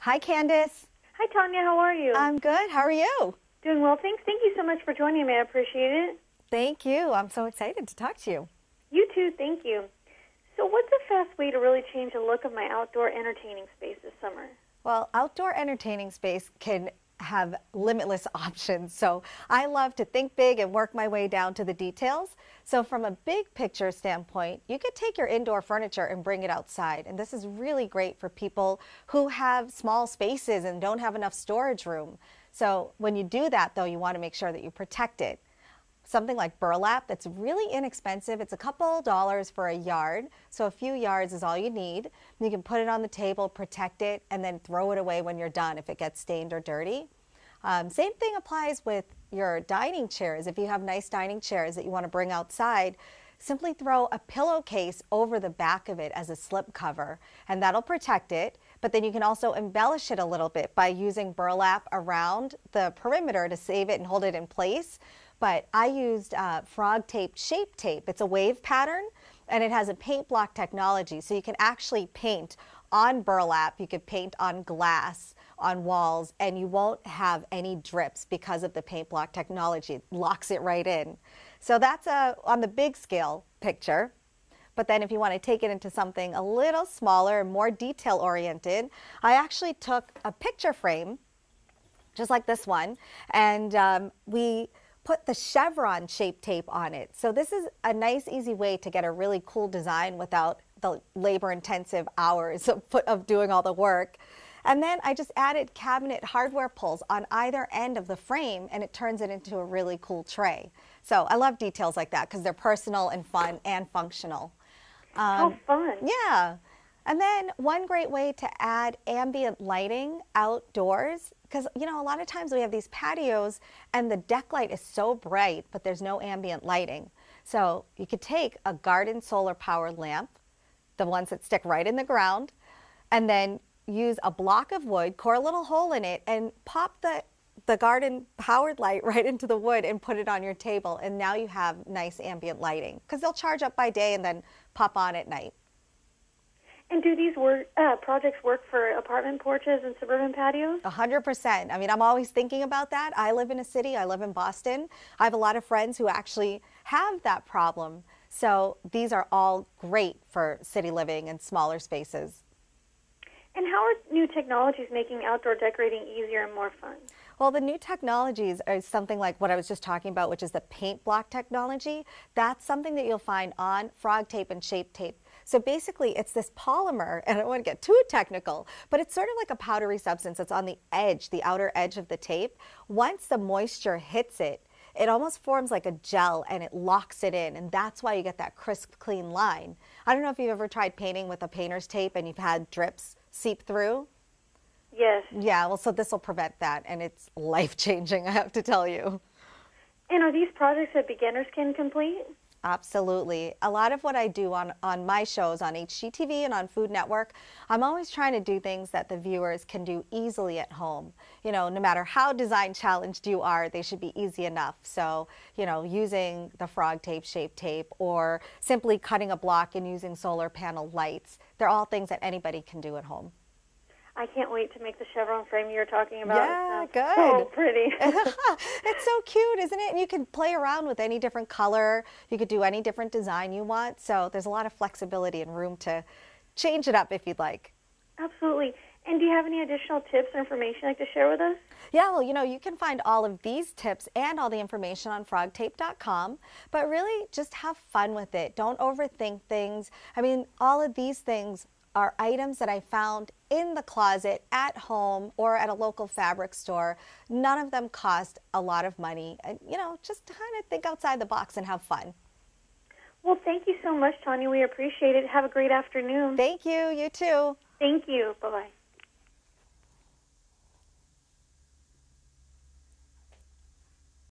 Hi, Candace. Hi, Tanya. How are you? I'm good. How are you? Doing well, thanks. Thank you so much for joining me. I appreciate it. Thank you. I'm so excited to talk to you. You too. Thank you. So what's a fast way to really change the look of my outdoor entertaining space this summer? Well, outdoor entertaining space can have limitless options. So I love to think big and work my way down to the details. So from a big picture standpoint, you could take your indoor furniture and bring it outside. And this is really great for people who have small spaces and don't have enough storage room. So when you do that, though, you want to make sure that you protect it. Something like burlap that's really inexpensive. It's a couple dollars for a yard. So a few yards is all you need. You can put it on the table, protect it, and then throw it away when you're done if it gets stained or dirty. Same thing applies with your dining chairs. If you have nice dining chairs that you want to bring outside, simply throw a pillowcase over the back of it as a slip cover, and that'll protect it. But then you can also embellish it a little bit by using burlap around the perimeter to save it and hold it in place. But I used frog tape shape tape. It's a wave pattern, and it has a paint block technology. So you can actually paint on burlap. You could paint on glass, on walls, and you won't have any drips because of the paint block technology. It locks it right in. So that's on the big scale picture. But then if you want to take it into something a little smaller and more detail oriented, I actually took a picture frame, just like this one, and we put the chevron shape tape on it. So this is a nice, easy way to get a really cool design without the labor-intensive hours of doing all the work. And then I just added cabinet hardware pulls on either end of the frame, and it turns it into a really cool tray. So I love details like that because they're personal and fun and functional. How fun. Yeah. And then one great way to add ambient lighting outdoors, because, you know, a lot of times we have these patios and the deck light is so bright, but there's no ambient lighting. So you could take a garden solar powered lamp, the ones that stick right in the ground, and then use a block of wood, core a little hole in it, and pop the garden powered light right into the wood and put it on your table. And now you have nice ambient lighting because they'll charge up by day and then pop on at night. And do these projects work for apartment porches and suburban patios? 100%. I mean, I'm always thinking about that. I live in a city. I live in Boston. I have a lot of friends who actually have that problem. So these are all great for city living and smaller spaces. And how are new technologies making outdoor decorating easier and more fun? Well, the new technologies are something like what I was just talking about, which is the paint block technology. That's something that you'll find on frog tape and shape tape. So basically, it's this polymer, and I don't want to get too technical, but it's sort of like a powdery substance that's on the edge, the outer edge of the tape. Once the moisture hits it, it almost forms like a gel, and it locks it in, and that's why you get that crisp, clean line. I don't know if you've ever tried painting with a painter's tape and you've had drips seep through. Yes. Yeah, well, so this will prevent that, and it's life-changing, I have to tell you. And are these projects that beginners can complete? Absolutely. A lot of what I do on my shows on HGTV and on Food Network, I'm always trying to do things that the viewers can do easily at home. You know, no matter how design challenged you are, they should be easy enough. So, you know, using the frog tape, shape tape, or simply cutting a block and using solar panel lights, they're all things that anybody can do at home. I can't wait to make the chevron frame you were talking about. Yeah, good. So pretty. It's so cute, isn't it? And you can play around with any different color. You could do any different design you want. So there's a lot of flexibility and room to change it up if you'd like. Absolutely. And do you have any additional tips or information you'd like to share with us? Yeah, well, you know, you can find all of these tips and all the information on frogtape.com, but really just have fun with it. Don't overthink things. I mean, all of these things are items that I found in the closet, at home, or at a local fabric store. None of them cost a lot of money. And, you know, just kind of think outside the box and have fun. Well, thank you so much, Tanya. We appreciate it. Have a great afternoon. Thank you. You too. Thank you. Bye-bye.